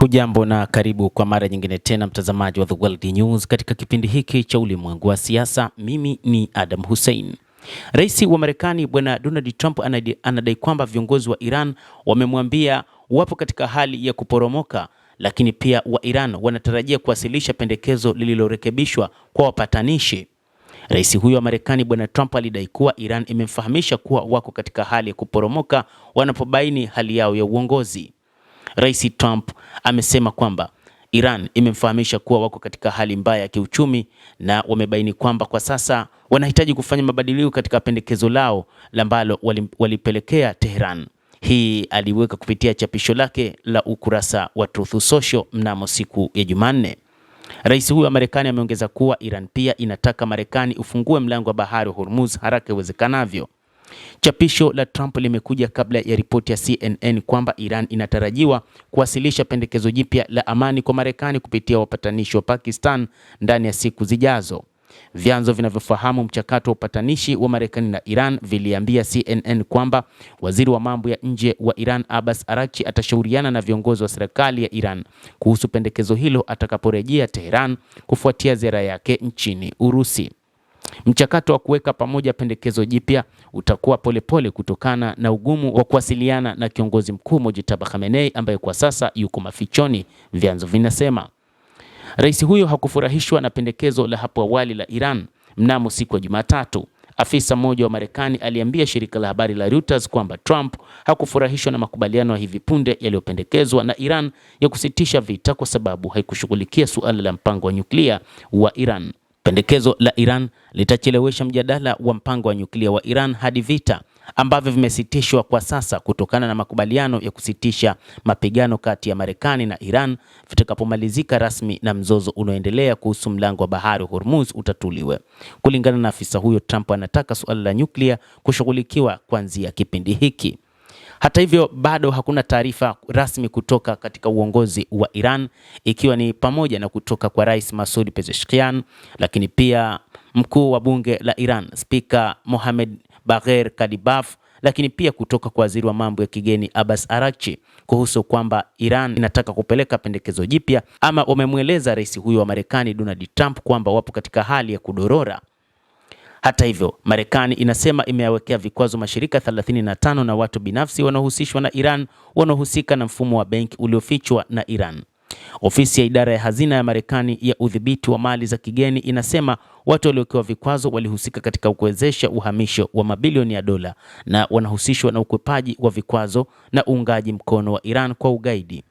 Hujambo na karibu kwa mara nyingine tena mtazamaji wa The World News katika kipindi hiki cha ulimwengu wa siasa. Mimi ni Adam Hussein. Rais wa Marekani Bwana Donald Trump anadai kwamba viongozi wa Iran wamemwambia wapo katika hali ya kuporomoka, lakini pia wa Iran wanatarajia kuwasilisha pendekezo lililorekebishwa kwa wapatanishi. Rais huyo wa Marekani Bwana Trump alidai kuwa Iran imemfahamisha kuwa wako katika hali ya kuporomoka wanapobaini hali yao ya uongozi. Rais Trump amesema kwamba Iran imemfahamisha kuwa wako katika hali mbaya ya kiuchumi na wamebaini kwamba kwa sasa wanahitaji kufanya mabadiliko katika pendekezo lao ambalo walipelekea Tehran. Hii aliweka kupitia chapisho lake la ukurasa wa Truth Social mnamo siku ya Jumanne. Rais huyo wa Marekani ameongeza kuwa Iran pia inataka Marekani ufungue mlango wa bahari wa Hormuz haraka iwezekanavyo. Chapisho la Trump limekuja kabla ya ripoti ya CNN kwamba Iran inatarajiwa kuwasilisha pendekezo jipya la amani kwa Marekani kupitia wapatanishi wa Pakistan ndani ya siku zijazo. Vyanzo vinavyofahamu mchakato wa upatanishi wa Marekani na Iran viliambia CNN kwamba waziri wa mambo ya nje wa Iran Abbas Araghchi atashauriana na viongozi wa serikali ya Iran kuhusu pendekezo hilo atakaporejea Tehran kufuatia ziara yake nchini Urusi. Mchakato wa kuweka pamoja pendekezo jipya utakuwa polepole kutokana na ugumu wa kuwasiliana na kiongozi mkuu Mojtaba Khamenei ambaye kwa sasa yuko mafichoni, vyanzo vinasema. Rais huyo hakufurahishwa na pendekezo la hapo awali la Iran. Mnamo siku ya Jumatatu, afisa mmoja wa Marekani aliambia shirika la habari la Reuters kwamba Trump hakufurahishwa na makubaliano ya hivi punde yaliyopendekezwa na Iran ya kusitisha vita kwa sababu haikushughulikia suala la mpango wa nyuklia wa Iran. Pendekezo la Iran litachelewesha mjadala wa mpango wa nyuklia wa Iran hadi vita ambavyo vimesitishwa kwa sasa kutokana na makubaliano ya kusitisha mapigano kati ya Marekani na Iran vitakapomalizika rasmi na mzozo unaoendelea kuhusu mlango wa bahari wa Hormuz utatuliwe. Kulingana na afisa huyo, Trump anataka suala la nyuklia kushughulikiwa kuanzia kipindi hiki. Hata hivyo, bado hakuna taarifa rasmi kutoka katika uongozi wa Iran, ikiwa ni pamoja na kutoka kwa Rais Masoud Pezeshkian, lakini pia mkuu wa bunge la Iran Spika Mohammad Bagher Kadibaf, lakini pia kutoka kwa waziri wa mambo ya kigeni Abbas Araghchi kuhusu kwamba Iran inataka kupeleka pendekezo jipya ama wamemweleza rais huyo wa Marekani Donald Trump kwamba wapo katika hali ya kudorora. Hata hivyo, Marekani inasema imeyawekea vikwazo mashirika 35 na watu binafsi wanaohusishwa na Iran wanaohusika na mfumo wa benki uliofichwa na Iran. Ofisi ya idara ya hazina ya Marekani ya udhibiti wa mali za kigeni inasema watu waliowekewa vikwazo walihusika katika kuwezesha uhamisho wa mabilioni ya dola na wanahusishwa na ukwepaji wa vikwazo na uungaji mkono wa Iran kwa ugaidi.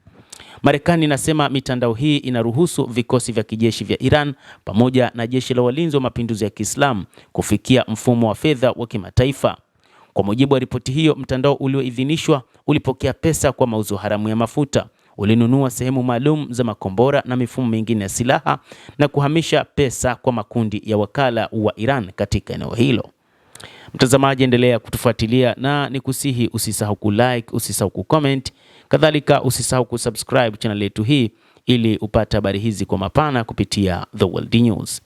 Marekani inasema mitandao hii inaruhusu vikosi vya kijeshi vya Iran pamoja na jeshi la walinzi wa mapinduzi ya Kiislamu kufikia mfumo wa fedha wa kimataifa. Kwa mujibu wa ripoti hiyo, mtandao ulioidhinishwa ulipokea pesa kwa mauzo haramu ya mafuta, ulinunua sehemu maalum za makombora na mifumo mingine ya silaha na kuhamisha pesa kwa makundi ya wakala wa Iran katika eneo hilo. Mtazamaji, endelea kutufuatilia na nikusihi usisahau kulike, usisahau kucomment, kadhalika usisahau kusubscribe channel yetu hii ili upate habari hizi kwa mapana kupitia The World News.